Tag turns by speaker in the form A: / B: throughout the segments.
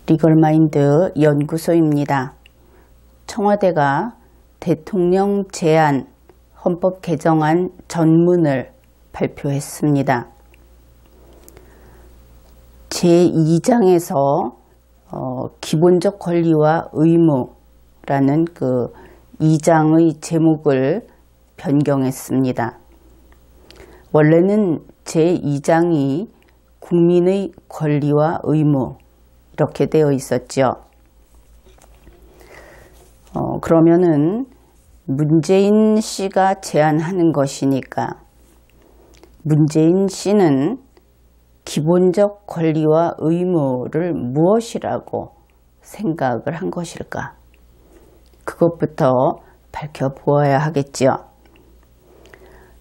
A: 리걸마인드 연구소입니다. 청와대가 대통령 제안 헌법 개정안 전문을 발표했습니다. 제2장에서 기본적 권리와 의무라는 그 2장의 제목을 변경했습니다. 원래는 제2장이 국민의 권리와 의무 이렇게 되어 있었죠. 그러면은 문재인 씨가 제안하는 것이니까 문재인 씨는 기본적 권리와 의무를 무엇이라고 생각을 한 것일까? 그것부터 밝혀보아야 하겠지요.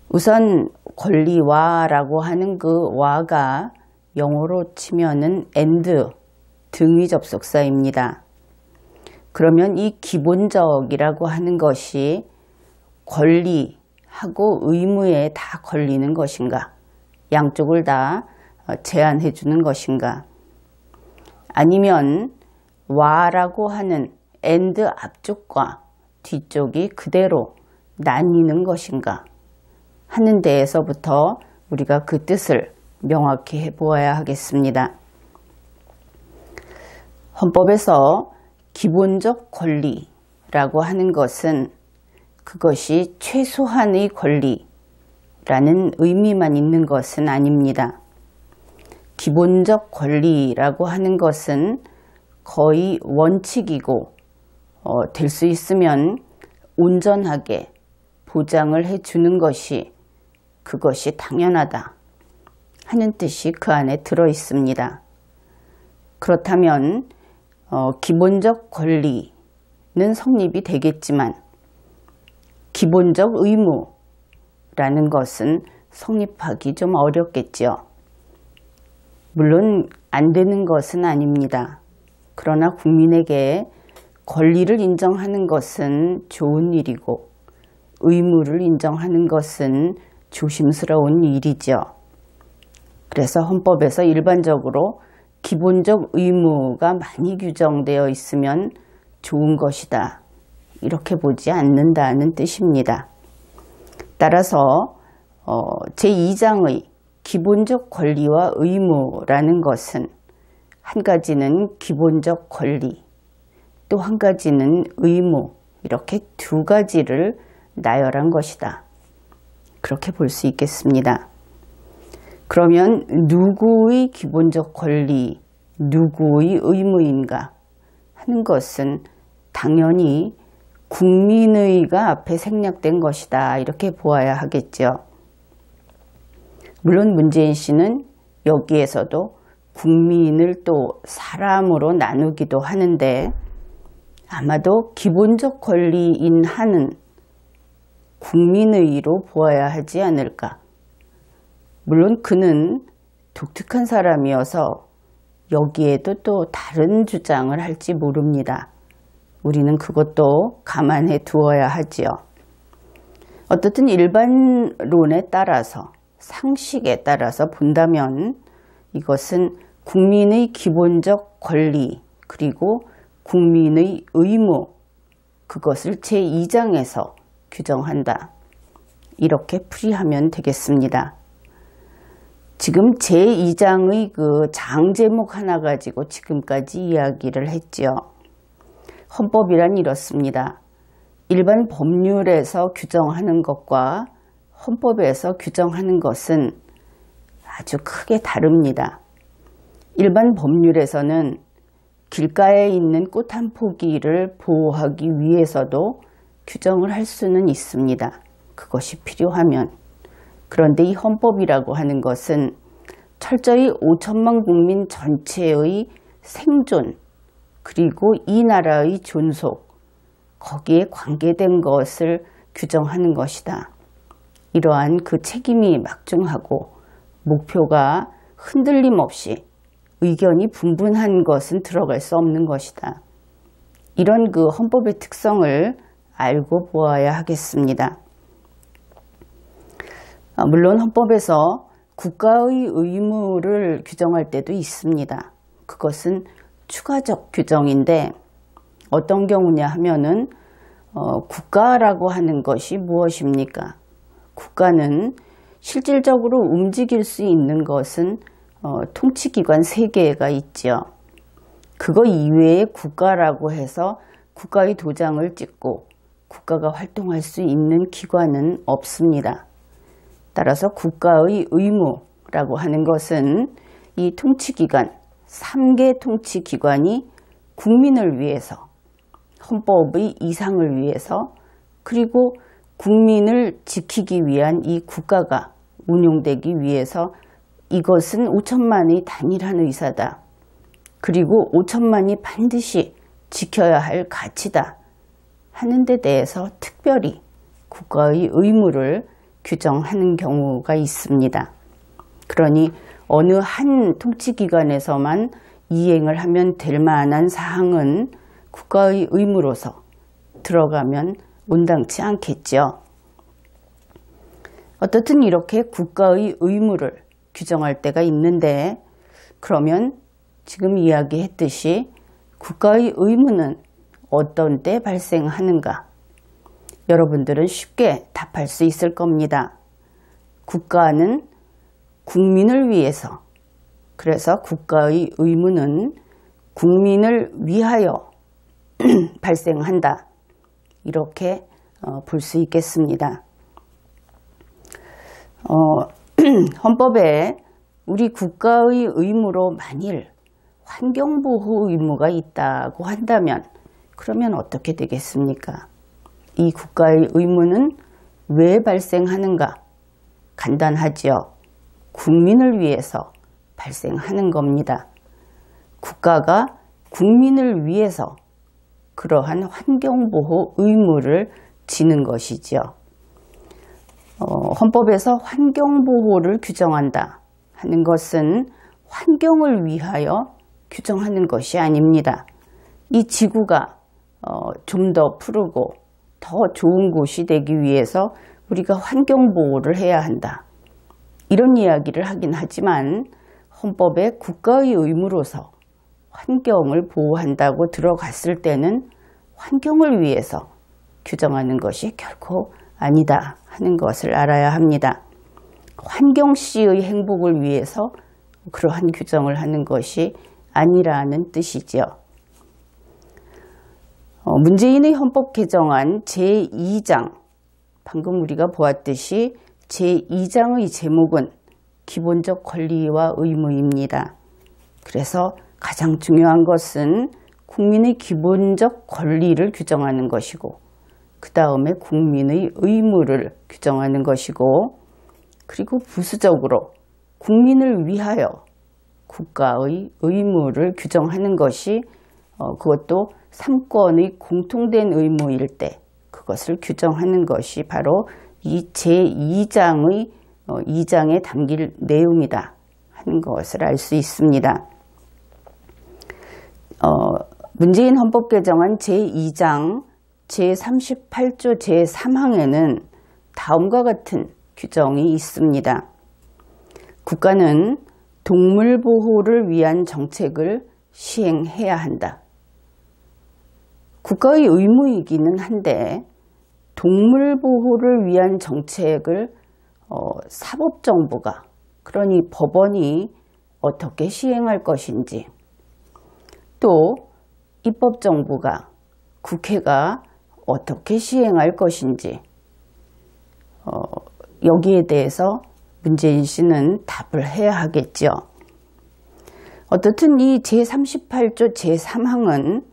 A: 우선 권리와라고 하는 그 와가 영어로 치면은 and 등위 접속사입니다. 그러면 이 기본적이라고 하는 것이 권리하고 의무에 다 걸리는 것인가? 양쪽을 다 제한해 주는 것인가? 아니면 와라고 하는 and 앞쪽과 뒤쪽이 그대로 나뉘는 것인가? 하는 데에서부터 우리가 그 뜻을 명확히 해보아야 하겠습니다. 헌법에서 기본적 권리라고 하는 것은 그것이 최소한의 권리라는 의미만 있는 것은 아닙니다. 기본적 권리라고 하는 것은 거의 원칙이고 될 수 있으면 온전하게 보장을 해주는 것이 그것이 당연하다 하는 뜻이 그 안에 들어 있습니다. 그렇다면 기본적 권리는 성립이 되겠지만 기본적 의무라는 것은 성립하기 좀 어렵겠지요. 물론 안 되는 것은 아닙니다. 그러나 국민에게 권리를 인정하는 것은 좋은 일이고 의무를 인정하는 것은 조심스러운 일이죠. 그래서 헌법에서 일반적으로 기본적 의무가 많이 규정되어 있으면 좋은 것이다. 이렇게 보지 않는다는 뜻입니다. 따라서 제2장의 기본적 권리와 의무라는 것은 한 가지는 기본적 권리, 또 한 가지는 의무, 이렇게 두 가지를 나열한 것이다. 그렇게 볼 수 있겠습니다. 그러면 누구의 기본적 권리, 누구의 의무인가 하는 것은 당연히 국민의가 앞에 생략된 것이다. 이렇게 보아야 하겠죠. 물론 문재인 씨는 여기에서도 국민을 또 사람으로 나누기도 하는데 아마도 기본적 권리인 한은 국민의로 보아야 하지 않을까. 물론 그는 독특한 사람이어서 여기에도 또 다른 주장을 할지 모릅니다. 우리는 그것도 감안해 두어야 하지요. 어떻든 일반론에 따라서 상식에 따라서 본다면 이것은 국민의 기본적 권리 그리고 국민의 의무 그것을 제2장에서 규정한다. 이렇게 풀이하면 되겠습니다. 지금 제2장의 그 장 제목 하나 가지고 지금까지 이야기를 했지요. 헌법이란 이렇습니다. 일반 법률에서 규정하는 것과 헌법에서 규정하는 것은 아주 크게 다릅니다. 일반 법률에서는 길가에 있는 꽃 한 포기를 보호하기 위해서도 규정을 할 수는 있습니다. 그것이 필요하면. 그런데 이 헌법이라고 하는 것은 철저히 5천만 국민 전체의 생존 그리고 이 나라의 존속 거기에 관계된 것을 규정하는 것이다. 이러한 그 책임이 막중하고 목표가 흔들림 없이 의견이 분분한 것은 들어갈 수 없는 것이다. 이런 그 헌법의 특성을 알고 보아야 하겠습니다. 물론 헌법에서 국가의 의무를 규정할 때도 있습니다. 그것은 추가적 규정인데 어떤 경우냐 하면은 국가라고 하는 것이 무엇입니까? 국가는 실질적으로 움직일 수 있는 것은 통치기관 3개가 있죠. 그거 이외에 국가라고 해서 국가의 도장을 찍고 국가가 활동할 수 있는 기관은 없습니다. 따라서 국가의 의무라고 하는 것은 이 통치기관, 3개 통치기관이 국민을 위해서, 헌법의 이상을 위해서, 그리고 국민을 지키기 위한 이 국가가 운용되기 위해서 이것은 5천만의 단일한 의사다. 그리고 5천만이 반드시 지켜야 할 가치다 하는 데 대해서 특별히 국가의 의무를 규정하는 경우가 있습니다. 그러니 어느 한 통치기관에서만 이행을 하면 될 만한 사항은 국가의 의무로서 들어가면 온당치 않겠죠. 어떻든 이렇게 국가의 의무를 규정할 때가 있는데 그러면 지금 이야기했듯이 국가의 의무는 어떤 때 발생하는가? 여러분들은 쉽게 답할 수 있을 겁니다. 국가는 국민을 위해서, 그래서 국가의 의무는 국민을 위하여 발생한다. 이렇게 볼 수 있겠습니다. 헌법에 우리 국가의 의무로 만일 환경보호 의무가 있다고 한다면 그러면 어떻게 되겠습니까? 이 국가의 의무는 왜 발생하는가? 간단하지요. 국민을 위해서 발생하는 겁니다. 국가가 국민을 위해서 그러한 환경보호 의무를 지는 것이지요. 헌법에서 환경보호를 규정한다 하는 것은 환경을 위하여 규정하는 것이 아닙니다. 이 지구가 좀 더 푸르고 더 좋은 곳이 되기 위해서 우리가 환경보호를 해야 한다. 이런 이야기를 하긴 하지만 헌법에 국가의 의무로서 환경을 보호한다고 들어갔을 때는 환경을 위해서 규정하는 것이 결코 아니다 하는 것을 알아야 합니다. 환경시의 행복을 위해서 그러한 규정을 하는 것이 아니라는 뜻이지요. 문재인의 헌법 개정안 제2장, 방금 우리가 보았듯이 제2장의 제목은 기본적 권리와 의무입니다. 그래서 가장 중요한 것은 국민의 기본적 권리를 규정하는 것이고 그 다음에 국민의 의무를 규정하는 것이고 그리고 부수적으로 국민을 위하여 국가의 의무를 규정하는 것이 그것도 3권의 공통된 의무일 때 그것을 규정하는 것이 바로 이 제2장의 2장에 담길 내용이다 하는 것을 알 수 있습니다. 문재인 헌법 개정안 제2장 제38조 제3항에는 다음과 같은 규정이 있습니다. 국가는 동물 보호를 위한 정책을 시행해야 한다. 국가의 의무이기는 한데 동물 보호를 위한 정책을 사법정부가, 그러니 법원이 어떻게 시행할 것인지, 또 입법정부가, 국회가 어떻게 시행할 것인지 여기에 대해서 문재인 씨는 답을 해야 하겠죠. 어떻든 이 제38조 제3항은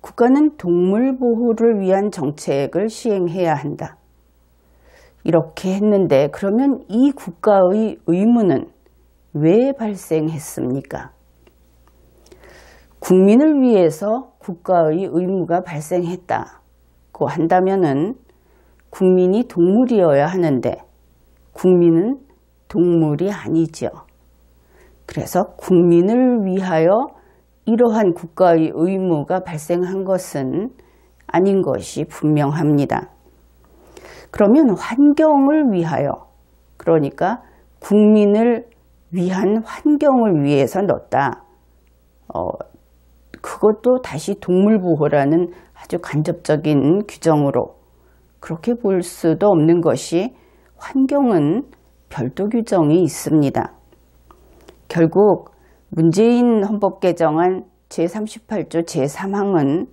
A: 국가는 동물 보호를 위한 정책을 시행해야 한다. 이렇게 했는데 그러면 이 국가의 의무는 왜 발생했습니까? 국민을 위해서 국가의 의무가 발생했다고 한다면은 국민이 동물이어야 하는데 국민은 동물이 아니죠. 그래서 국민을 위하여 이러한 국가의 의무가 발생한 것은 아닌 것이 분명합니다. 그러면 환경을 위하여, 그러니까 국민을 위한 환경을 위해서 넣었다. 그것도 다시 동물보호라는 아주 간접적인 규정으로 그렇게 볼 수도 없는 것이 환경은 별도 규정이 있습니다. 결국 문재인 헌법 개정안 제38조 제3항은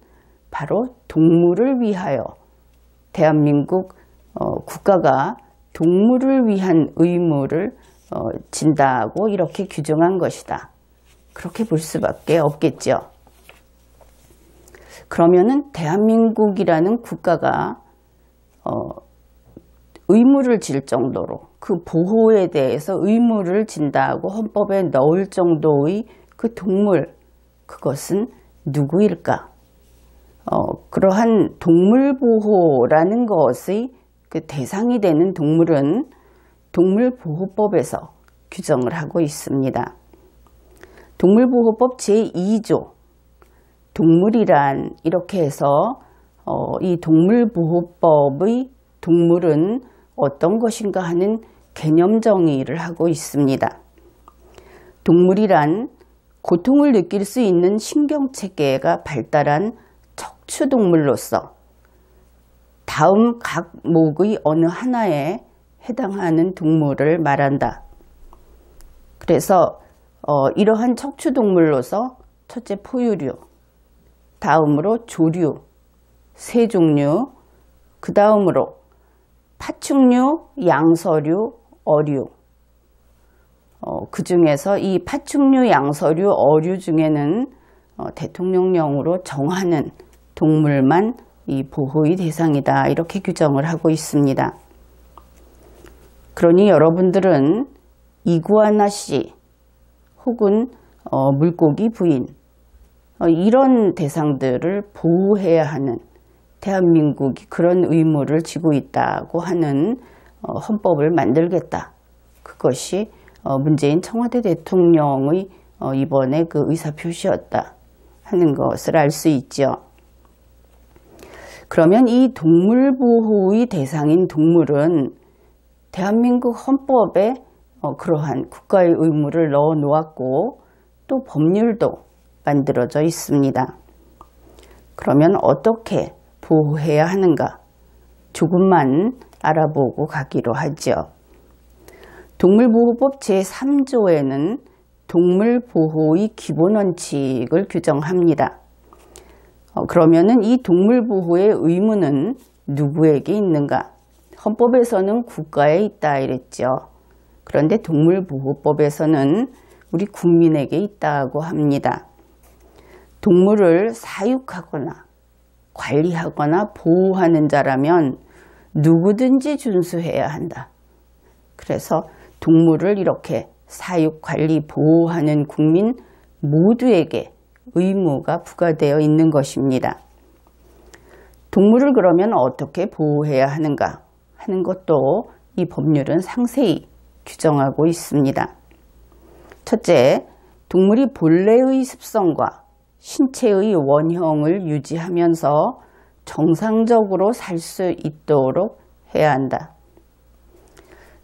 A: 바로 동물을 위하여 대한민국 국가가 동물을 위한 의무를 진다고 이렇게 규정한 것이다. 그렇게 볼 수밖에 없겠죠. 그러면은 대한민국이라는 국가가 의무를 질 정도로 그 보호에 대해서 의무를 진다고 헌법에 넣을 정도의 그 동물, 그것은 누구일까? 그러한 동물보호라는 것의 그 대상이 되는 동물은 동물보호법에서 규정을 하고 있습니다. 동물보호법 제2조 동물이란 이렇게 해서 이 동물보호법의 동물은 어떤 것인가 하는 개념 정의를 하고 있습니다. 동물이란 고통을 느낄 수 있는 신경체계가 발달한 척추동물로서 다음 각목의 어느 하나에 해당하는 동물을 말한다. 그래서 이러한 척추동물로서 첫째 포유류, 다음으로 조류, 새 종류, 그 다음으로 파충류, 양서류, 어류. 그 중에서 이 파충류, 양서류, 어류 중에는 대통령령으로 정하는 동물만 이 보호의 대상이다. 이렇게 규정을 하고 있습니다. 그러니 여러분들은 이구아나씨 혹은 물고기 부인 이런 대상들을 보호해야 하는 대한민국이 그런 의무를 지고 있다고 하는 헌법을 만들겠다. 그것이 문재인 청와대 대통령의 이번에 그 의사표시였다 하는 것을 알 수 있죠. 그러면 이 동물보호의 대상인 동물은 대한민국 헌법에 그러한 국가의 의무를 넣어 놓았고 또 법률도 만들어져 있습니다. 그러면 어떻게 보호해야 하는가? 조금만 알아보고 가기로 하죠. 동물보호법 제3조에는 동물보호의 기본원칙을 규정합니다. 그러면은 이 동물보호의 의무는 누구에게 있는가? 헌법에서는 국가에 있다 이랬죠. 그런데 동물보호법에서는 우리 국민에게 있다고 합니다. 동물을 사육하거나 관리하거나 보호하는 자라면 누구든지 준수해야 한다. 그래서 동물을 이렇게 사육, 관리, 보호하는 국민 모두에게 의무가 부과되어 있는 것입니다. 동물을 그러면 어떻게 보호해야 하는가 하는 것도 이 법률은 상세히 규정하고 있습니다. 첫째, 동물이 본래의 습성과 신체의 원형을 유지하면서 정상적으로 살 수 있도록 해야 한다.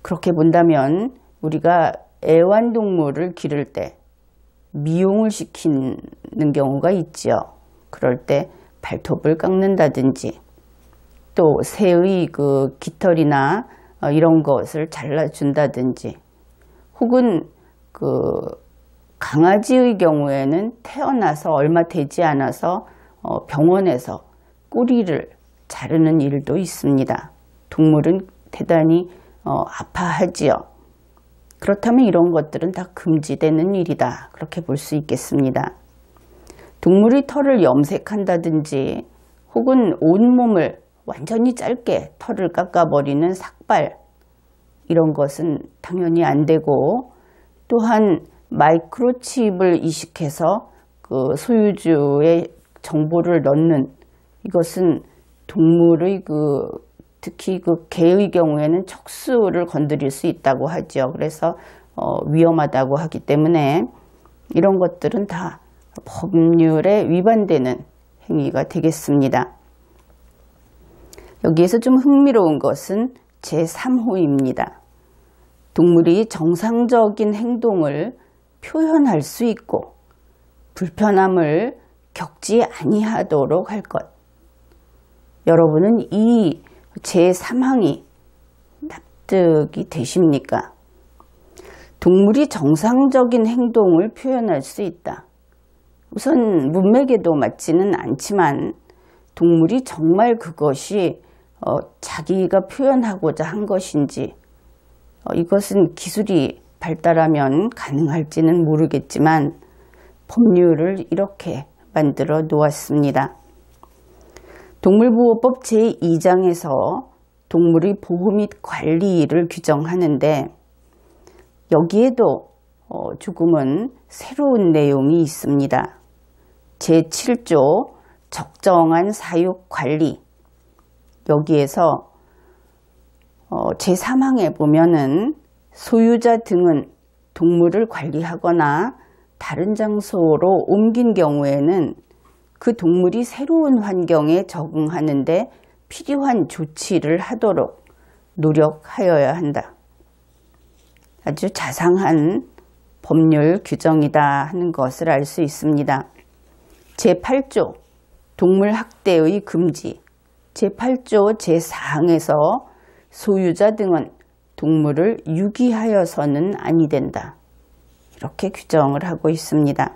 A: 그렇게 본다면 우리가 애완동물을 기를 때 미용을 시키는 경우가 있죠. 그럴 때 발톱을 깎는다든지 또 새의 그 깃털이나 이런 것을 잘라준다든지 혹은 그 강아지의 경우에는 태어나서 얼마 되지 않아서 병원에서 꼬리를 자르는 일도 있습니다. 동물은 대단히 아파하지요. 그렇다면 이런 것들은 다 금지되는 일이다. 그렇게 볼 수 있겠습니다. 동물의 털을 염색한다든지 혹은 온몸을 완전히 짧게 털을 깎아버리는 삭발 이런 것은 당연히 안 되고 또한 마이크로칩을 이식해서 그 소유주의 정보를 넣는 이것은 동물의 특히 개의 경우에는 척수를 건드릴 수 있다고 하죠. 그래서 위험하다고 하기 때문에 이런 것들은 다 법률에 위반되는 행위가 되겠습니다. 여기에서 좀 흥미로운 것은 제3호입니다. 동물이 정상적인 행동을 표현할 수 있고 불편함을 겪지 아니하도록 할 것. 여러분은 이 제3항이 납득이 되십니까? 동물이 정상적인 행동을 표현할 수 있다. 우선 문맥에도 맞지는 않지만 동물이 정말 그것이 자기가 표현하고자 한 것인지 이것은 기술이 발달하면 가능할지는 모르겠지만 법률을 이렇게 만들어 놓았습니다. 동물보호법 제2장에서 동물의 보호 및 관리를 규정하는데 여기에도 조금은 새로운 내용이 있습니다. 제7조 적정한 사육 관리. 여기에서 제3항에 보면은 소유자 등은 동물을 관리하거나 다른 장소로 옮긴 경우에는 그 동물이 새로운 환경에 적응하는데 필요한 조치를 하도록 노력하여야 한다. 아주 자상한 법률 규정이다 하는 것을 알 수 있습니다. 제8조 동물 학대의 금지. 제8조 제4항에서 소유자 등은 동물을 유기하여서는 아니 된다. 이렇게 규정을 하고 있습니다.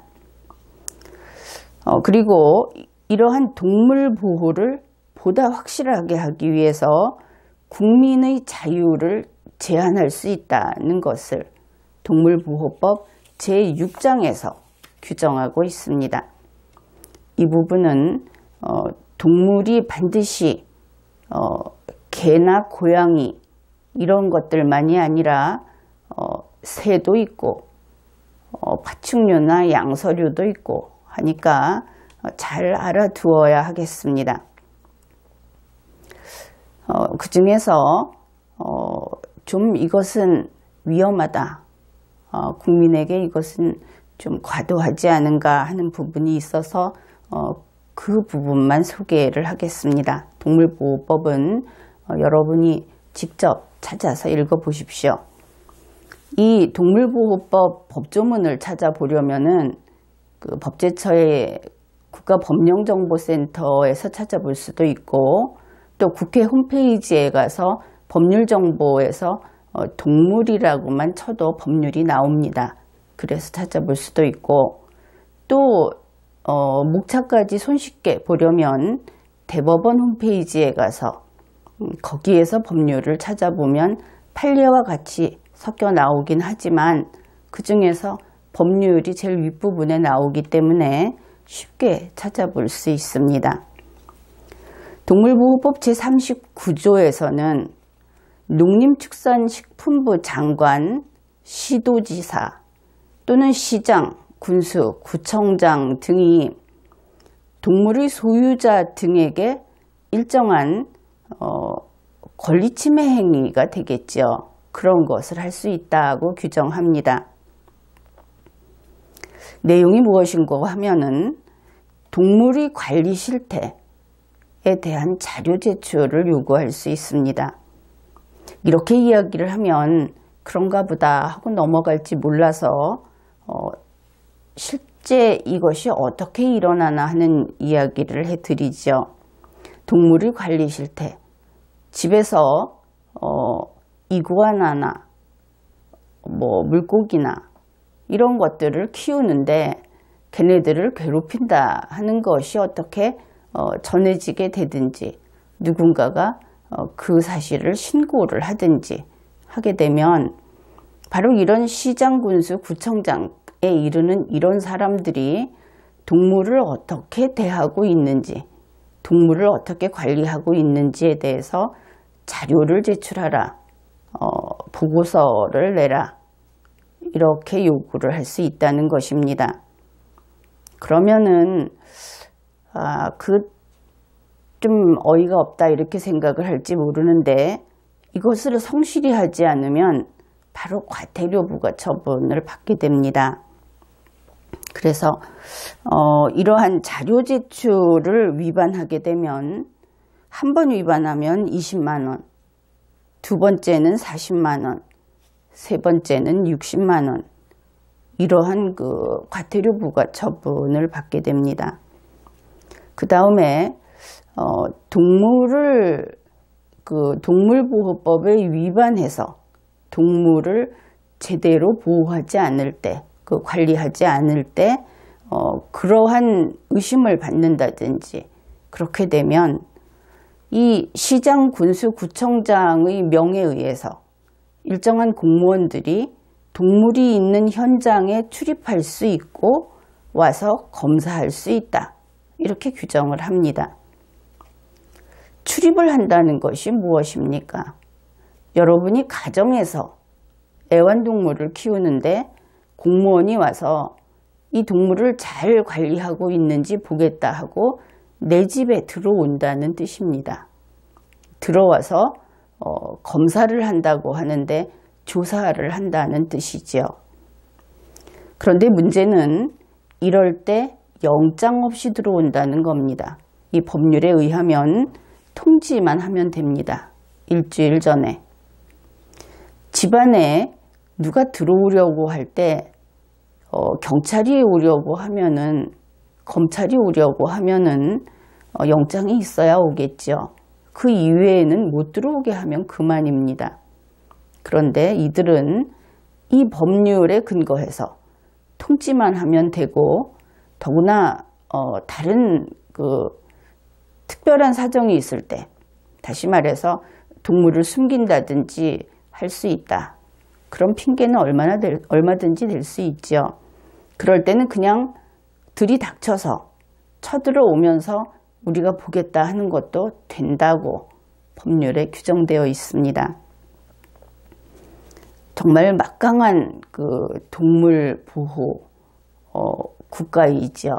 A: 그리고 이러한 동물 보호를 보다 확실하게 하기 위해서 국민의 자유를 제한할 수 있다는 것을 동물보호법 제6장에서 규정하고 있습니다. 이 부분은 동물이 반드시 개나 고양이 이런 것들만이 아니라 새도 있고 파충류나 양서류도 있고 하니까 잘 알아두어야 하겠습니다. 그 중에서 좀 이것은 위험하다. 국민에게 이것은 좀 과도하지 않은가 하는 부분이 있어서 그 부분만 소개를 하겠습니다. 동물보호법은 여러분이 직접 찾아서 읽어보십시오. 이 동물보호법 법조문을 찾아보려면은 그 법제처의 국가법령정보센터에서 찾아볼 수도 있고 또 국회 홈페이지에 가서 법률정보에서 동물이라고만 쳐도 법률이 나옵니다. 그래서 찾아볼 수도 있고 또 목차까지 손쉽게 보려면 대법원 홈페이지에 가서 거기에서 법률을 찾아보면 판례와 같이 섞여 나오긴 하지만 그 중에서 법률이 제일 윗부분에 나오기 때문에 쉽게 찾아볼 수 있습니다. 동물보호법 제39조에서는 농림축산식품부 장관, 시도지사 또는 시장, 군수, 구청장 등이 동물의 소유자 등에게 일정한 권리침해 행위가 되겠죠. 그런 것을 할 수 있다고 규정합니다. 내용이 무엇인가 하면은 동물의 관리 실태에 대한 자료 제출을 요구할 수 있습니다. 이렇게 이야기를 하면 그런가 보다 하고 넘어갈지 몰라서 실제 이것이 어떻게 일어나나 하는 이야기를 해드리죠. 동물의 관리 실태. 집에서 이구아나나 물고기나 이런 것들을 키우는데 걔네들을 괴롭힌다 하는 것이 어떻게 전해지게 되든지 누군가가 그 사실을 신고를 하든지 하게 되면 바로 이런 시장, 군수, 구청장에 이르는 이런 사람들이 동물을 어떻게 대하고 있는지 동물을 어떻게 관리하고 있는지에 대해서 자료를 제출하라, 보고서를 내라 이렇게 요구를 할 수 있다는 것입니다. 그러면은 좀 어이가 없다 이렇게 생각을 할지 모르는데 이것을 성실히 하지 않으면 바로 과태료부과 처분을 받게 됩니다. 그래서 이러한 자료 제출을 위반하게 되면 한 번 위반하면 20만 원, 두 번째는 40만 원, 세 번째는 60만 원 이러한 그 과태료 부과 처분을 받게 됩니다. 그 다음에 동물보호법에 위반해서 동물을 제대로 보호하지 않을 때, 관리하지 않을 때 그러한 의심을 받는다든지 그렇게 되면 이 시장, 군수, 구청장의 명에 의해서 일정한 공무원들이 동물이 있는 현장에 출입할 수 있고 와서 검사할 수 있다. 이렇게 규정을 합니다. 출입을 한다는 것이 무엇입니까? 여러분이 가정에서 애완동물을 키우는데 공무원이 와서 이 동물을 잘 관리하고 있는지 보겠다 하고 내 집에 들어온다는 뜻입니다. 들어와서 검사를 한다고 하는데 조사를 한다는 뜻이지요. 그런데 문제는 이럴 때 영장 없이 들어온다는 겁니다. 이 법률에 의하면 통지만 하면 됩니다. 일주일 전에. 집안에 누가 들어오려고 할 때 경찰이 오려고 하면은, 검찰이 오려고 하면은 영장이 있어야 오겠죠. 그 이외에는 못 들어오게 하면 그만입니다. 그런데 이들은 이 법률에 근거해서 통지만 하면 되고, 더구나 다른 특별한 사정이 있을 때, 다시 말해서 동물을 숨긴다든지 할 수 있다. 그런 핑계는 얼마든지 될 수 있죠. 그럴 때는 그냥 들이닥쳐서 쳐들어오면서 우리가 보겠다 하는 것도 된다고 법률에 규정되어 있습니다. 정말 막강한 동물 보호 국가이죠.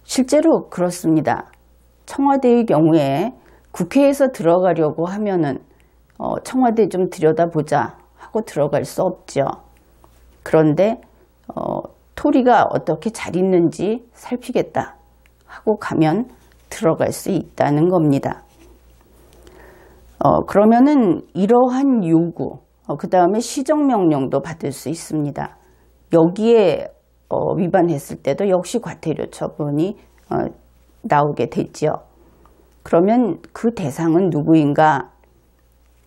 A: 실제로 그렇습니다. 청와대의 경우에 국회에서 들어가려고 하면은 청와대 좀 들여다보자 하고 들어갈 수 없죠. 그런데 토리가 어떻게 잘 있는지 살피겠다 하고 가면 들어갈 수 있다는 겁니다. 그러면은 이러한 요구, 그 다음에 시정명령도 받을 수 있습니다. 여기에 위반했을 때도 역시 과태료 처분이 나오게 되죠. 그러면 그 대상은 누구인가?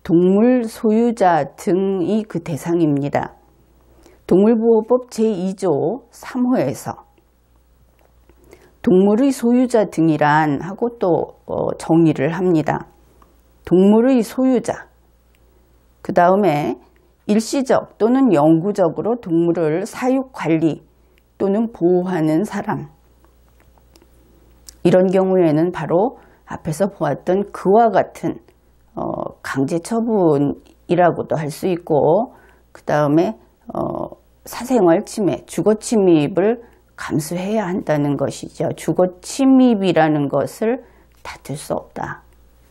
A: 동물 소유자 등이 그 대상입니다. 동물보호법 제2조 3호에서 동물의 소유자 등이란 하고 또 정의를 합니다. 동물의 소유자, 그 다음에 일시적 또는 영구적으로 동물을 사육, 관리 또는 보호하는 사람. 이런 경우에는 바로 앞에서 보았던 그와 같은 강제처분이라고도 할 수 있고, 그 다음에 사생활 침해, 주거 침입을 감수해야 한다는 것이죠. 주거 침입이라는 것을 다툴 수 없다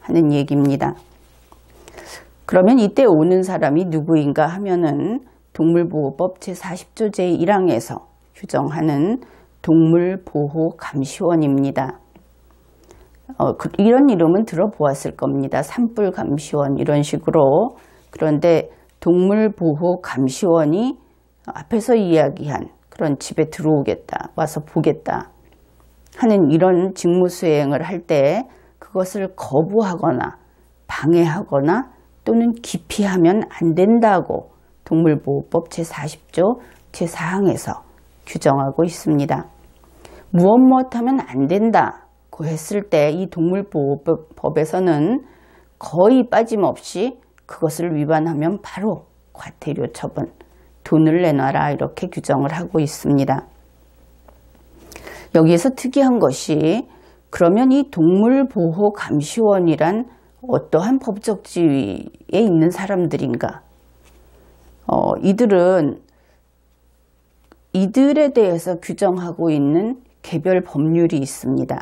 A: 하는 얘기입니다. 그러면 이때 오는 사람이 누구인가 하면은 동물보호법 제40조 제1항에서 규정하는 동물보호감시원입니다. 이런 이름은 들어보았을 겁니다. 산불감시원 이런 식으로. 그런데 동물보호감시원이 앞에서 이야기한 그런 집에 들어오겠다, 와서 보겠다 하는 이런 직무 수행을 할 때 그것을 거부하거나 방해하거나 또는 기피하면 안 된다고 동물보호법 제40조 제4항에서 규정하고 있습니다. 무엇 하면 안 된다고 했을 때 이 동물보호법에서는 거의 빠짐없이 그것을 위반하면 바로 과태료 처분, 돈을 내놔라 이렇게 규정을 하고 있습니다. 여기에서 특이한 것이 그러면 이 동물보호감시원이란 어떠한 법적 지위에 있는 사람들인가? 이들에 대해서 규정하고 있는 개별 법률이 있습니다.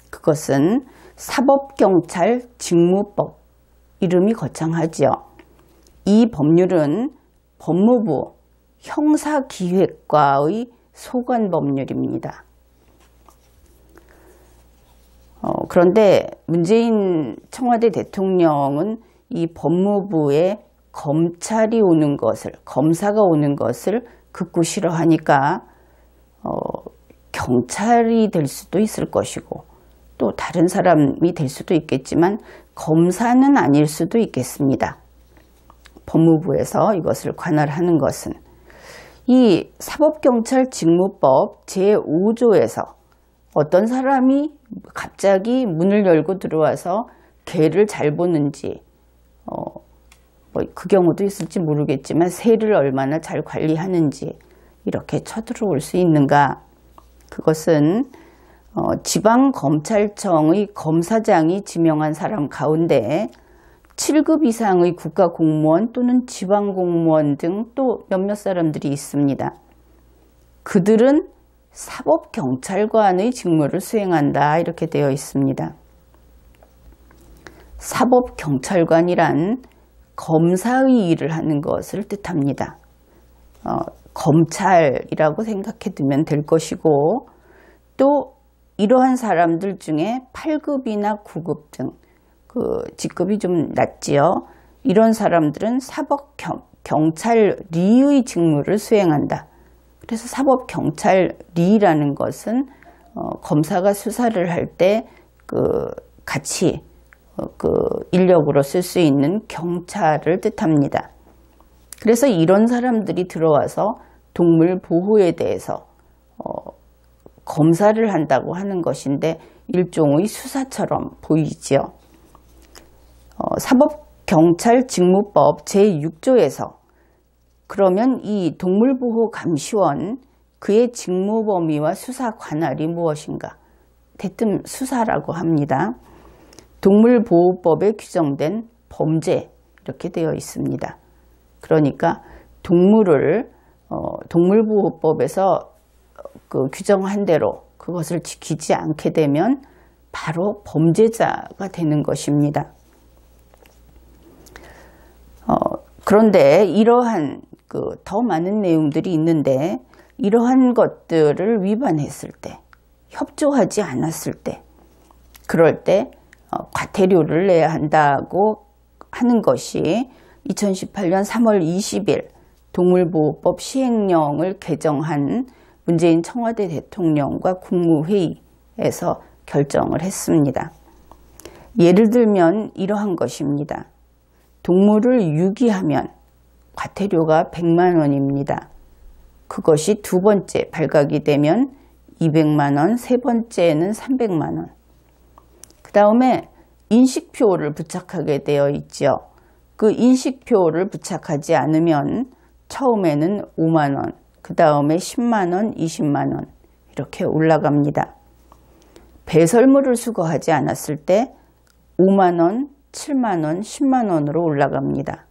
A: 그것은 사법경찰 직무법, 이름이 거창하지요. 이 법률은 법무부 형사기획과의 소관 법률입니다. 그런데 문재인 청와대 대통령은 이 법무부에 검찰이 오는 것을, 검사가 오는 것을 극구 싫어하니까 경찰이 될 수도 있을 것이고 또 다른 사람이 될 수도 있겠지만 검사는 아닐 수도 있겠습니다. 법무부에서 이것을 관할하는 것은 이 사법경찰 직무법 제5조에서 어떤 사람이 갑자기 문을 열고 들어와서 개를 잘 보는지 그 경우도 있을지 모르겠지만 새를 얼마나 잘 관리하는지 이렇게 쳐들어올 수 있는가? 그것은 지방검찰청의 검사장이 지명한 사람 가운데 7급 이상의 국가공무원 또는 지방공무원 등 또 몇몇 사람들이 있습니다. 그들은 사법경찰관의 직무를 수행한다 이렇게 되어 있습니다. 사법경찰관이란 검사의 일을 하는 것을 뜻합니다. 검찰이라고 생각해 두면 될 것이고 또 이러한 사람들 중에 8급이나 9급 등 직급이 좀 낮지요. 이런 사람들은 사법경찰리의 직무를 수행한다. 그래서 사법경찰리라는 것은 검사가 수사를 할 때 같이 인력으로 쓸 수 있는 경찰을 뜻합니다. 그래서 이런 사람들이 들어와서 동물 보호에 대해서 검사를 한다고 하는 것인데 일종의 수사처럼 보이지요. 사법경찰 직무법 제6조에서 그러면 이 동물보호감시원 그의 직무 범위와 수사 관할이 무엇인가? 대뜸 수사라고 합니다. 동물보호법에 규정된 범죄 이렇게 되어 있습니다. 그러니까 동물을 동물보호법에서 규정한 대로 그것을 지키지 않게 되면 바로 범죄자가 되는 것입니다. 그런데 이러한 더 많은 내용들이 있는데 이러한 것들을 위반했을 때, 협조하지 않았을 때, 그럴 때 과태료를 내야 한다고 하는 것이 2018년 3월 20일 동물보호법 시행령을 개정한 문재인 청와대 대통령과 국무회의에서 결정을 했습니다. 예를 들면 이러한 것입니다. 동물을 유기하면 과태료가 100만 원입니다. 그것이 두 번째 발각이 되면 200만 원, 세 번째는 300만 원. 그 다음에 인식표를 부착하게 되어 있죠. 그 인식표를 부착하지 않으면 처음에는 5만 원, 그 다음에 10만 원, 20만 원 이렇게 올라갑니다. 배설물을 수거하지 않았을 때 5만 원, 7만 원, 10만 원으로 올라갑니다.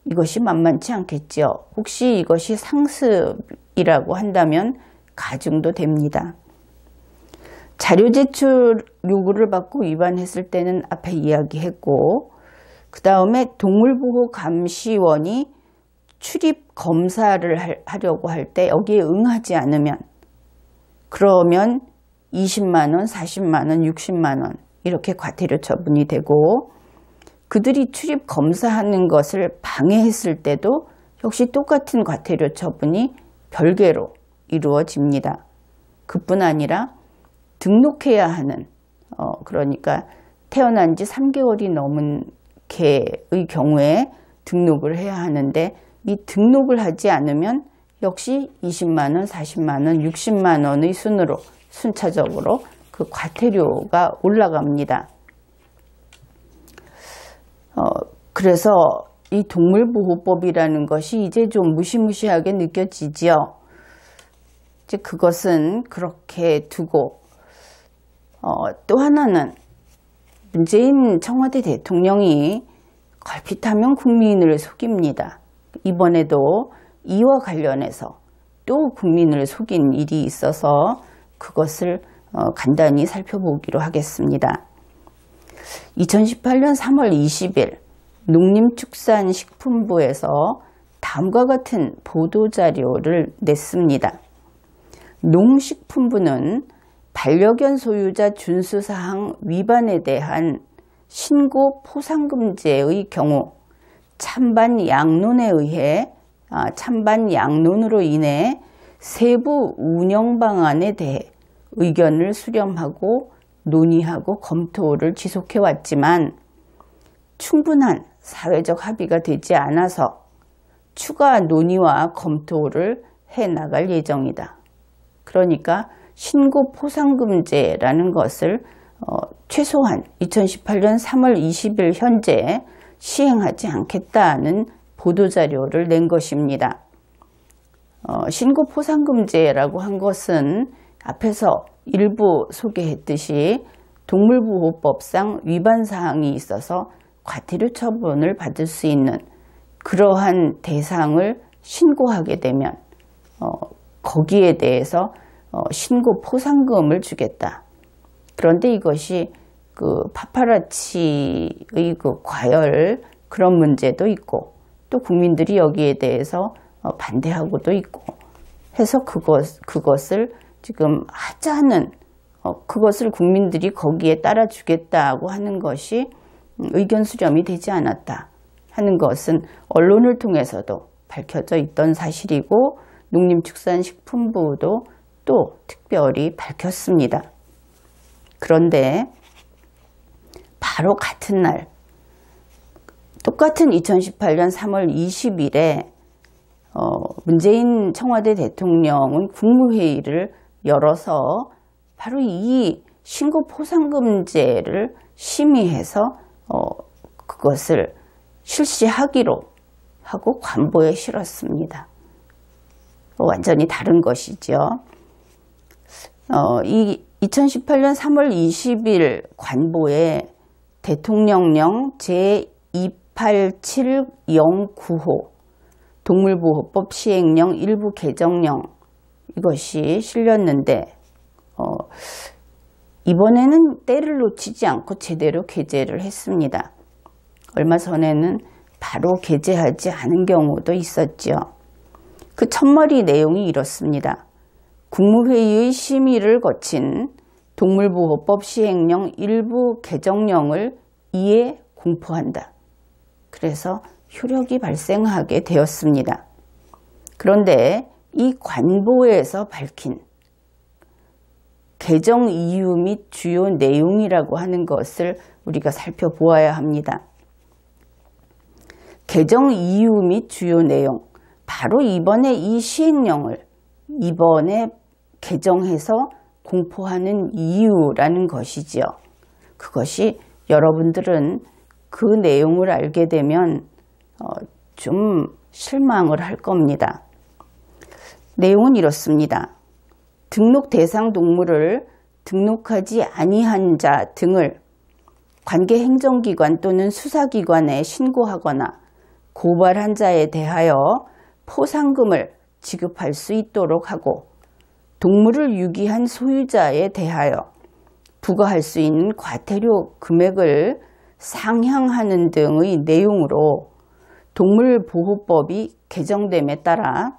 A: 이것이 만만치 않겠죠. 혹시 이것이 상습이라고 한다면 가중도 됩니다. 자료 제출 요구를 받고 위반했을 때는 앞에 이야기했고 그 다음에 동물보호감시원이 출입 검사를 하려고 할 때 여기에 응하지 않으면 그러면 20만 원, 40만 원, 60만 원 이렇게 과태료 처분이 되고 그들이 출입 검사하는 것을 방해했을 때도 역시 똑같은 과태료 처분이 별개로 이루어집니다. 그뿐 아니라 등록해야 하는 그러니까 태어난 지 3개월이 넘은 개의 경우에 등록을 해야 하는데 이 등록을 하지 않으면 역시 20만 원, 40만 원, 60만 원의 순으로 순차적으로 그 과태료가 올라갑니다. 그래서 이 동물보호법이라는 것이 이제 좀 무시무시하게 느껴지지요. 이제 그것은 그렇게 두고 또 하나는 문재인 청와대 대통령이 걸핏하면 국민을 속입니다. 이번에도 이와 관련해서 또 국민을 속인 일이 있어서 그것을 간단히 살펴보기로 하겠습니다. 2018년 3월 20일 농림축산식품부에서 다음과 같은 보도자료를 냈습니다. 농식품부는 반려견 소유자 준수사항 위반에 대한 신고 포상금지의 경우 찬반 양론으로 인해 세부 운영 방안에 대해 의견을 수렴하고 논의하고 검토를 지속해 왔지만 충분한 사회적 합의가 되지 않아서 추가 논의와 검토를 해 나갈 예정이다. 그러니까 신고 포상금제라는 것을 최소한 2018년 3월 20일 현재 시행하지 않겠다는 보도자료를 낸 것입니다. 신고 포상금제라고 한 것은 앞에서 일부 소개했듯이 동물보호법상 위반 사항이 있어서 과태료 처분을 받을 수 있는 그러한 대상을 신고하게 되면 거기에 대해서 신고 포상금을 주겠다. 그런데 이것이 그 파파라치의 그 과열 그런 문제도 있고 또 국민들이 여기에 대해서 반대하고도 있고 해서 그것을 지금 하자는 그것을 국민들이 거기에 따라주겠다고 하는 것이 의견 수렴이 되지 않았다 하는 것은 언론을 통해서도 밝혀져 있던 사실이고 농림축산식품부도 또 특별히 밝혔습니다. 그런데 바로 같은 날 똑같은 2018년 3월 20일에 문재인 청와대 대통령은 국무회의를 열어서 바로 이 신고 포상금제를 심의해서 그것을 실시하기로 하고 관보에 실었습니다. 완전히 다른 것이죠. 이 2018년 3월 20일 관보에 대통령령 제287095 동물보호법 시행령 일부 개정령 이것이 실렸는데 이번에는 때를 놓치지 않고 제대로 게재를 했습니다. 얼마 전에는 바로 게재하지 않은 경우도 있었죠. 그 첫머리 내용이 이렇습니다. 국무회의의 심의를 거친 동물보호법 시행령 일부 개정령을 이에 공포한다. 그래서 효력이 발생하게 되었습니다. 그런데 이 관보에서 밝힌 개정 이유 및 주요 내용이라고 하는 것을 우리가 살펴보아야 합니다. 개정 이유 및 주요 내용, 바로 이번에 이 시행령을 이번에 개정해서 공포하는 이유라는 것이지요. 그것이 여러분들은 그 내용을 알게 되면 좀 실망을 할 겁니다. 내용은 이렇습니다. 등록 대상 동물을 등록하지 아니한 자 등을 관계 행정기관 또는 수사기관에 신고하거나 고발한 자에 대하여 포상금을 지급할 수 있도록 하고 동물을 유기한 소유자에 대하여 부과할 수 있는 과태료 금액을 상향하는 등의 내용으로 동물보호법이 개정됨에 따라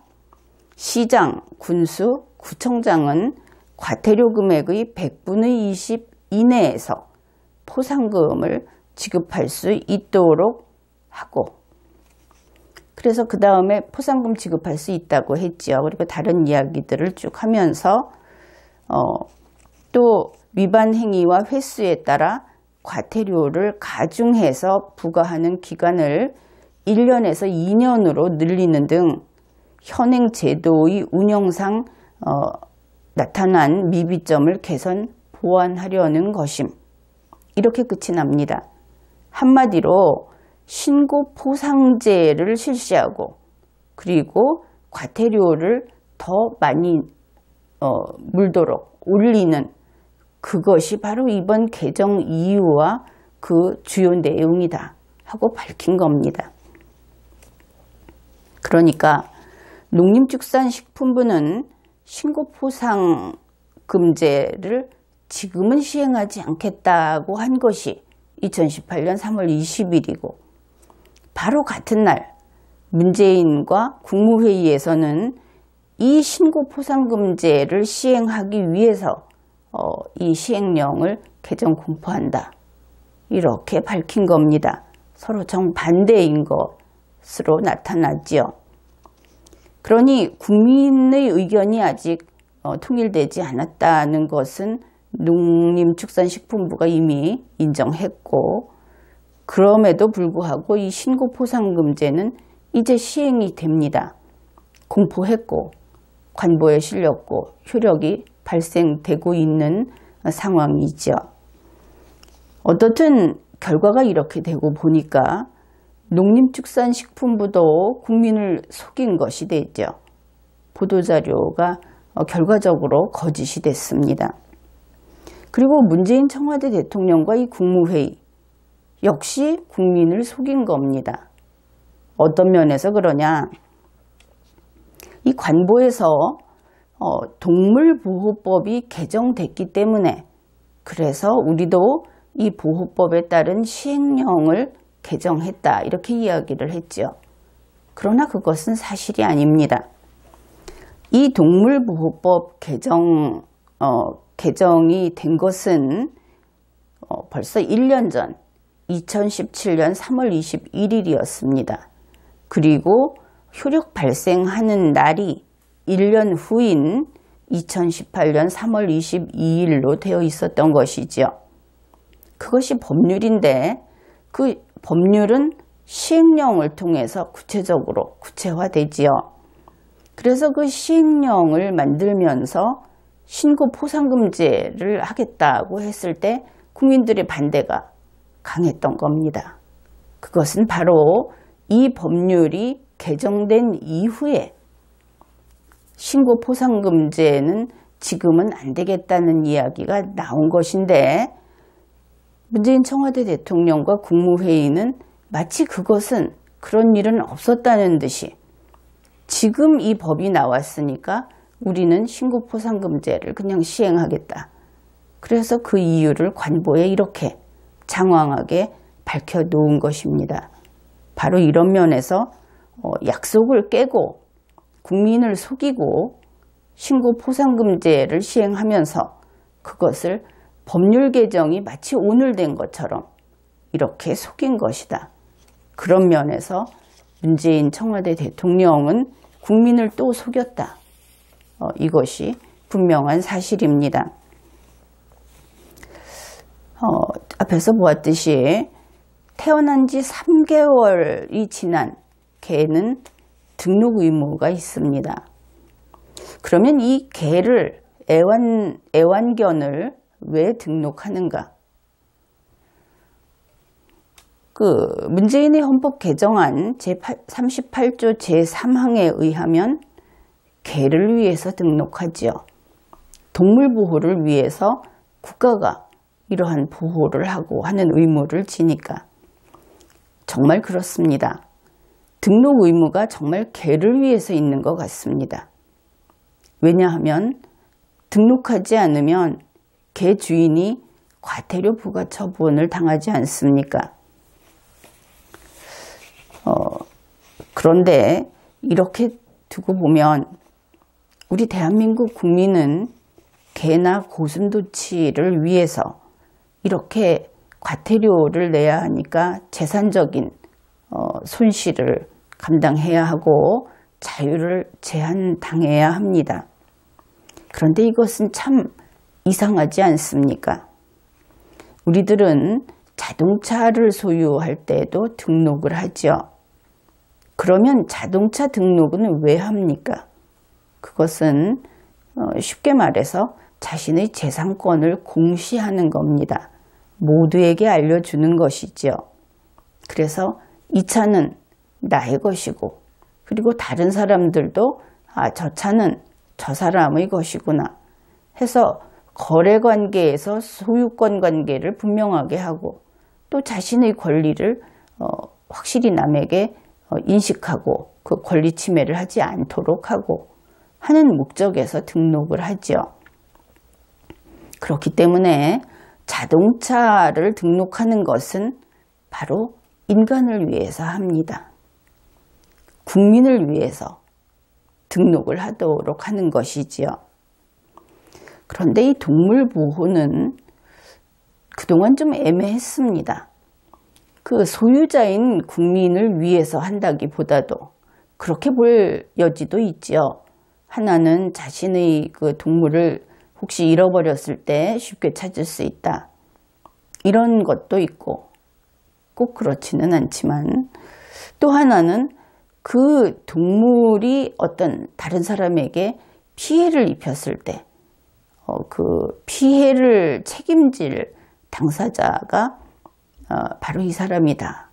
A: 시장, 군수, 구청장은 과태료 금액의 100분의 20 이내에서 포상금을 지급할 수 있도록 하고 그래서 그 다음에 포상금 지급할 수 있다고 했죠. 그리고 다른 이야기들을 쭉 하면서 또 위반 행위와 횟수에 따라 과태료를 가중해서 부과하는 기간을 1년에서 2년으로 늘리는 등 현행 제도의 운영상 나타난 미비점을 개선 보완하려는 것임. 이렇게 끝이 납니다. 한마디로 신고 포상제를 실시하고 그리고 과태료를 더 많이 물도록 올리는 그것이 바로 이번 개정 이유와 그 주요 내용이다 하고 밝힌 겁니다. 그러니까 농림축산식품부는 신고포상금제를 지금은 시행하지 않겠다고 한 것이 2018년 3월 20일이고 바로 같은 날 문재인과 국무회의에서는 이 신고포상금제를 시행하기 위해서 이 시행령을 개정 공포한다. 이렇게 밝힌 겁니다. 서로 정반대인 것으로 나타났지요. 그러니 국민의 의견이 아직 통일되지 않았다는 것은 농림축산식품부가 이미 인정했고, 그럼에도 불구하고 이 신고포상금제는 이제 시행이 됩니다. 공포했고 관보에 실렸고 효력이 발생되고 있는 상황이죠. 어떻든 결과가 이렇게 되고 보니까 농림축산식품부도 국민을 속인 것이 되죠. 보도자료가 결과적으로 거짓이 됐습니다. 그리고 문재인 청와대 대통령과 이 국무회의 역시 국민을 속인 겁니다. 어떤 면에서 그러냐? 이 관보에서 동물보호법이 개정됐기 때문에, 그래서 우리도 이 보호법에 따른 시행령을 개정했다, 이렇게 이야기를 했죠. 그러나 그것은 사실이 아닙니다. 이 동물보호법 개정이 된 것은 벌써 1년 전 2017년 3월 21일이었습니다. 그리고 효력 발생하는 날이 1년 후인 2018년 3월 22일로 되어 있었던 것이죠. 그것이 법률인데 그 법률은 시행령을 통해서 구체적으로 구체화되지요. 그래서 그 시행령을 만들면서 신고포상금제를 하겠다고 했을 때 국민들의 반대가 강했던 겁니다. 그것은 바로 이 법률이 개정된 이후에 신고포상금제는 지금은 안 되겠다는 이야기가 나온 것인데, 문재인 청와대 대통령과 국무회의는 마치 그것은 그런 일은 없었다는 듯이 지금 이 법이 나왔으니까 우리는 신고포상금제를 그냥 시행하겠다. 그래서 그 이유를 관보에 이렇게 장황하게 밝혀놓은 것입니다. 바로 이런 면에서 약속을 깨고 국민을 속이고 신고포상금제를 시행하면서 그것을 법률 개정이 마치 오늘 된 것처럼 이렇게 속인 것이다. 그런 면에서 문재인 청와대 대통령은 국민을 또 속였다. 이것이 분명한 사실입니다. 앞에서 보았듯이 태어난 지 3개월이 지난 개는 등록 의무가 있습니다. 그러면 이 개를 애완견을 왜 등록하는가? 문재인의 헌법 개정안 제38조 제3항에 의하면 개를 위해서 등록하지요. 동물 보호를 위해서 국가가 이러한 보호를 하고 하는 의무를 지니까. 정말 그렇습니다. 등록 의무가 정말 개를 위해서 있는 것 같습니다. 왜냐하면 등록하지 않으면 개 주인이 과태료 부과 처분을 당하지 않습니까? 그런데 이렇게 두고 보면 우리 대한민국 국민은 개나 고슴도치를 위해서 이렇게 과태료를 내야 하니까 재산적인 손실을 감당해야 하고 자유를 제한당해야 합니다. 그런데 이것은 참 이상하지 않습니까? 우리들은 자동차를 소유할 때도 등록을 하죠. 그러면 자동차 등록은 왜 합니까? 그것은 쉽게 말해서 자신의 재산권을 공시하는 겁니다. 모두에게 알려주는 것이죠. 그래서 이 차는 나의 것이고, 그리고 다른 사람들도 저 차는 저 사람의 것이구나 해서 거래관계에서 소유권 관계를 분명하게 하고, 또 자신의 권리를 확실히 남에게 인식하고 그 권리 침해를 하지 않도록 하고 하는 목적에서 등록을 하죠. 그렇기 때문에 자동차를 등록하는 것은 바로 인간을 위해서 합니다. 국민을 위해서 등록을 하도록 하는 것이지요. 그런데 이 동물 보호는 그동안 좀 애매했습니다. 그 소유자인 국민을 위해서 한다기보다도 그렇게 볼 여지도 있지요. 하나는 자신의 그 동물을 혹시 잃어버렸을 때 쉽게 찾을 수 있다. 이런 것도 있고 꼭 그렇지는 않지만 또 하나는 그 동물이 어떤 다른 사람에게 피해를 입혔을 때 그 피해를 책임질 당사자가 바로 이 사람이다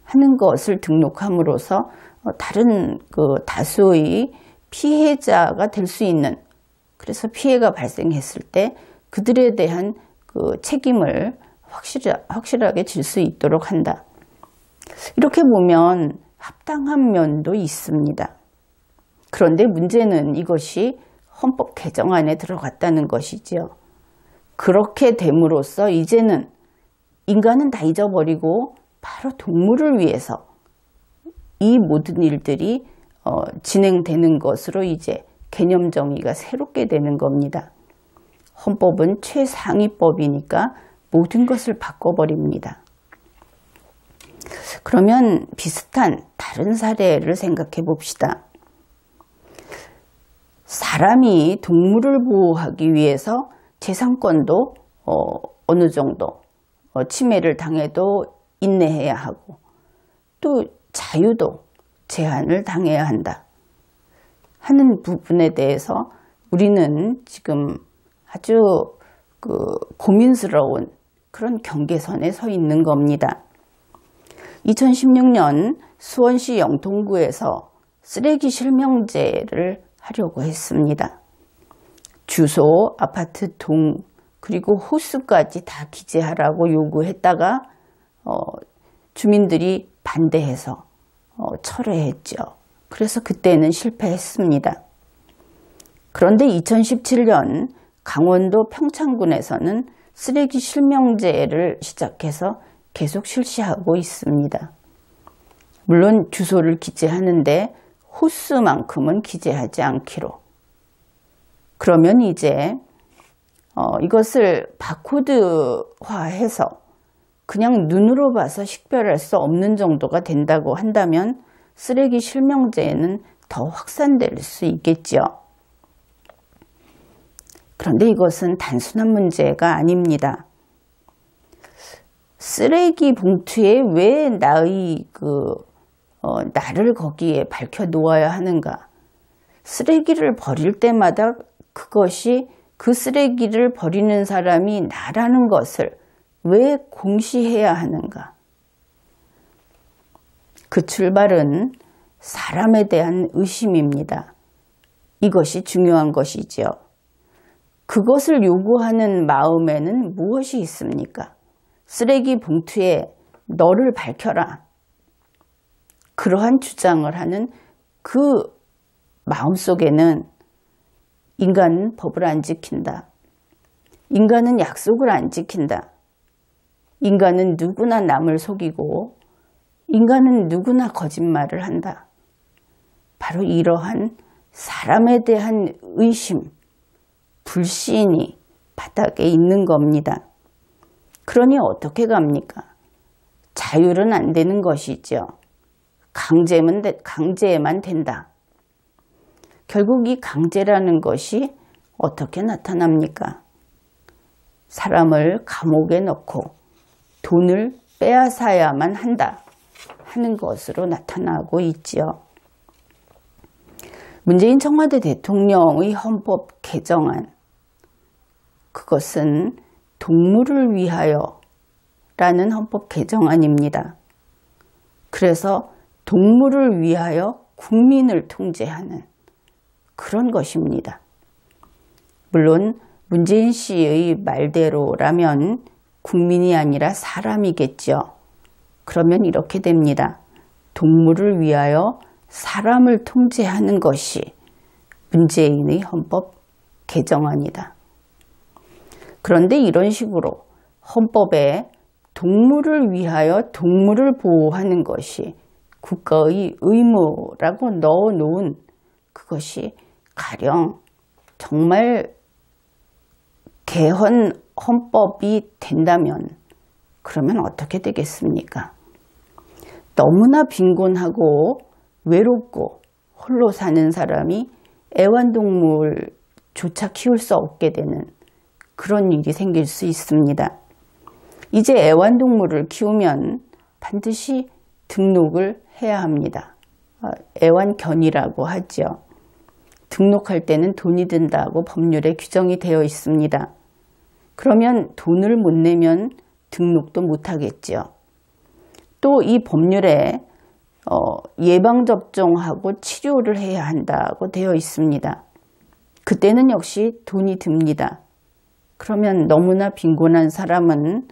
A: 하는 것을 등록함으로써 다른 그 다수의 피해자가 될 수 있는, 그래서 피해가 발생했을 때 그들에 대한 그 책임을 확실하게 질 수 있도록 한다. 이렇게 보면 합당한 면도 있습니다. 그런데 문제는 이것이 헌법 개정안에 들어갔다는 것이지요. 그렇게 됨으로써 이제는 인간은 다 잊어버리고 바로 동물을 위해서 이 모든 일들이 진행되는 것으로 이제 개념 정의가 새롭게 되는 겁니다. 헌법은 최상위법이니까 모든 것을 바꿔버립니다. 그러면 비슷한 다른 사례를 생각해 봅시다. 사람이 동물을 보호하기 위해서 재산권도 어느 정도 침해를 당해도 인내해야 하고 또 자유도 제한을 당해야 한다 하는 부분에 대해서 우리는 지금 아주 고민스러운 그런 경계선에 서 있는 겁니다. 2016년 수원시 영통구에서 쓰레기 실명제를 하려고 했습니다. 주소, 아파트 동, 그리고 호수까지 다 기재하라고 요구했다가 주민들이 반대해서 철회했죠. 그래서 그때는 실패했습니다. 그런데 2017년 강원도 평창군에서는 쓰레기 실명제를 시작해서 계속 실시하고 있습니다. 물론 주소를 기재하는데 호수만큼은 기재하지 않기로. 그러면 이제 이것을 바코드화해서 그냥 눈으로 봐서 식별할 수 없는 정도가 된다고 한다면 쓰레기 실명제는 더 확산될 수 있겠죠. 그런데 이것은 단순한 문제가 아닙니다. 쓰레기 봉투에 왜 나를 거기에 밝혀 놓아야 하는가? 쓰레기를 버릴 때마다 그것이 그 쓰레기를 버리는 사람이 나라는 것을 왜 공시해야 하는가? 그 출발은 사람에 대한 의심입니다. 이것이 중요한 것이지요. 그것을 요구하는 마음에는 무엇이 있습니까? 쓰레기 봉투에 너를 밝혀라. 그러한 주장을 하는 그 마음속에는 인간은 법을 안 지킨다. 인간은 약속을 안 지킨다. 인간은 누구나 남을 속이고 인간은 누구나 거짓말을 한다. 바로 이러한 사람에 대한 의심, 불신이 바닥에 있는 겁니다. 그러니 어떻게 갑니까? 자율은 안 되는 것이죠. 강제에만 된다. 결국 이 강제라는 것이 어떻게 나타납니까? 사람을 감옥에 넣고 돈을 빼앗아야만 한다 하는 것으로 나타나고 있지요. 문재인 청와대 대통령의 헌법 개정안, 그것은 동물을 위하여 라는 헌법 개정안입니다. 그래서 동물을 위하여 국민을 통제하는 그런 것입니다. 물론 문재인 씨의 말대로라면 국민이 아니라 사람이겠죠. 그러면 이렇게 됩니다. 동물을 위하여 사람을 통제하는 것이 문재인의 헌법 개정안이다. 그런데 이런 식으로 헌법에 동물을 위하여 동물을 보호하는 것이 국가의 의무라고 넣어놓은 그것이 가령 정말 개헌 헌법이 된다면 그러면 어떻게 되겠습니까? 너무나 빈곤하고 외롭고 홀로 사는 사람이 애완동물조차 키울 수 없게 되는 그런 일이 생길 수 있습니다. 이제 애완동물을 키우면 반드시 등록을 해야 합니다. 애완견이라고 하죠. 등록할 때는 돈이 든다고 법률에 규정이 되어 있습니다. 그러면 돈을 못 내면 등록도 못 하겠죠. 또 이 법률에 예방접종하고 치료를 해야 한다고 되어 있습니다. 그때는 역시 돈이 듭니다. 그러면 너무나 빈곤한 사람은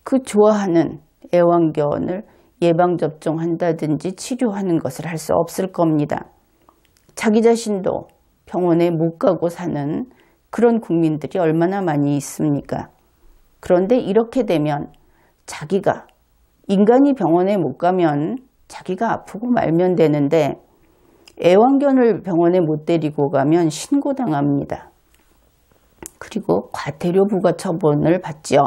A: 그 좋아하는 애완견을 예방접종한다든지 치료하는 것을 할 수 없을 겁니다. 자기 자신도 병원에 못 가고 사는 그런 국민들이 얼마나 많이 있습니까? 그런데 이렇게 되면 자기가 인간이 병원에 못 가면 자기가 아프고 말면 되는데 애완견을 병원에 못 데리고 가면 신고당합니다. 그리고 과태료 부과처분을 받죠.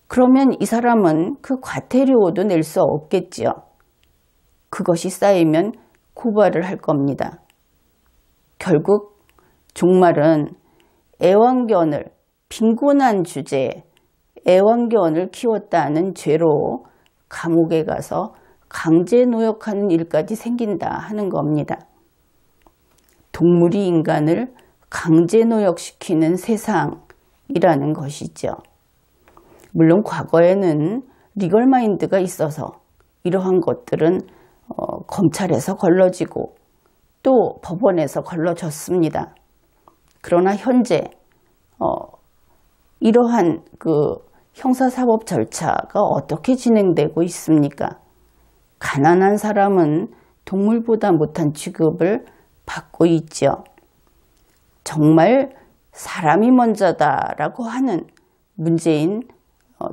A: 그러면 이 사람은 그 과태료도 낼 수 없겠지요. 그것이 쌓이면 고발을 할 겁니다. 결국 종말은 애완견을 빈곤한 주제에 애완견을 키웠다는 죄로 감옥에 가서 강제 노역하는 일까지 생긴다 하는 겁니다. 동물이 인간을 강제 노역시키는 세상이라는 것이죠. 물론 과거에는 리걸마인드가 있어서 이러한 것들은 검찰에서 걸러지고 또 법원에서 걸러졌습니다. 그러나 현재 이러한 그 형사사법 절차가 어떻게 진행되고 있습니까? 가난한 사람은 동물보다 못한 취급을 받고 있죠. 정말 사람이 먼저다라고 하는 문재인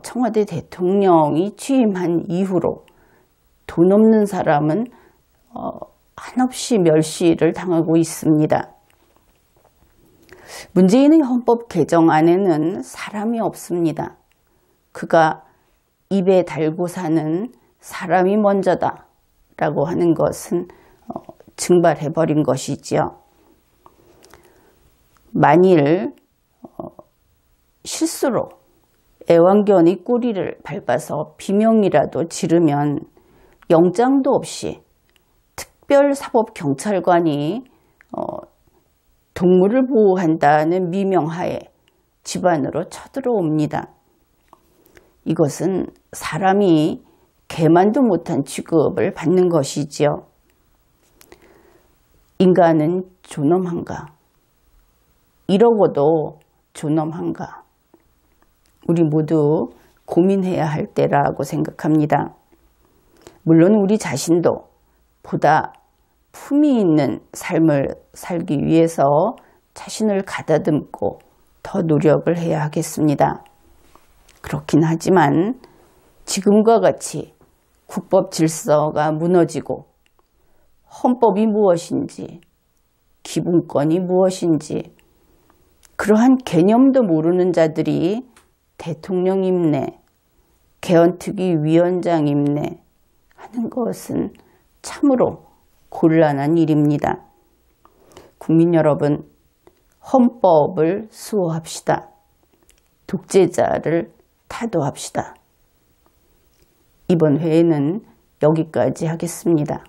A: 청와대 대통령이 취임한 이후로 돈 없는 사람은 한없이 멸시를 당하고 있습니다. 문재인의 헌법 개정안에는 사람이 없습니다. 그가 입에 달고 사는 사람이 먼저다 라고 하는 것은 증발해버린 것이지요. 만일 실수로 애완견이 꼬리를 밟아서 비명이라도 지르면 영장도 없이 특별사법경찰관이 동물을 보호한다는 미명하에 집안으로 쳐들어옵니다. 이것은 사람이 개만도 못한 취급을 받는 것이지요. 인간은 존엄한가? 이러고도 존엄한가? 우리 모두 고민해야 할 때라고 생각합니다. 물론 우리 자신도 보다 품위 있는 삶을 살기 위해서 자신을 가다듬고 더 노력을 해야 하겠습니다. 그렇긴 하지만 지금과 같이 국법 질서가 무너지고 헌법이 무엇인지 기본권이 무엇인지 그러한 개념도 모르는 자들이 대통령 임내, 개헌특위 위원장 임내 하는 것은 참으로 곤란한 일입니다. 국민 여러분, 헌법을 수호합시다. 독재자를 타도합시다. 이번 회에는 여기까지 하겠습니다.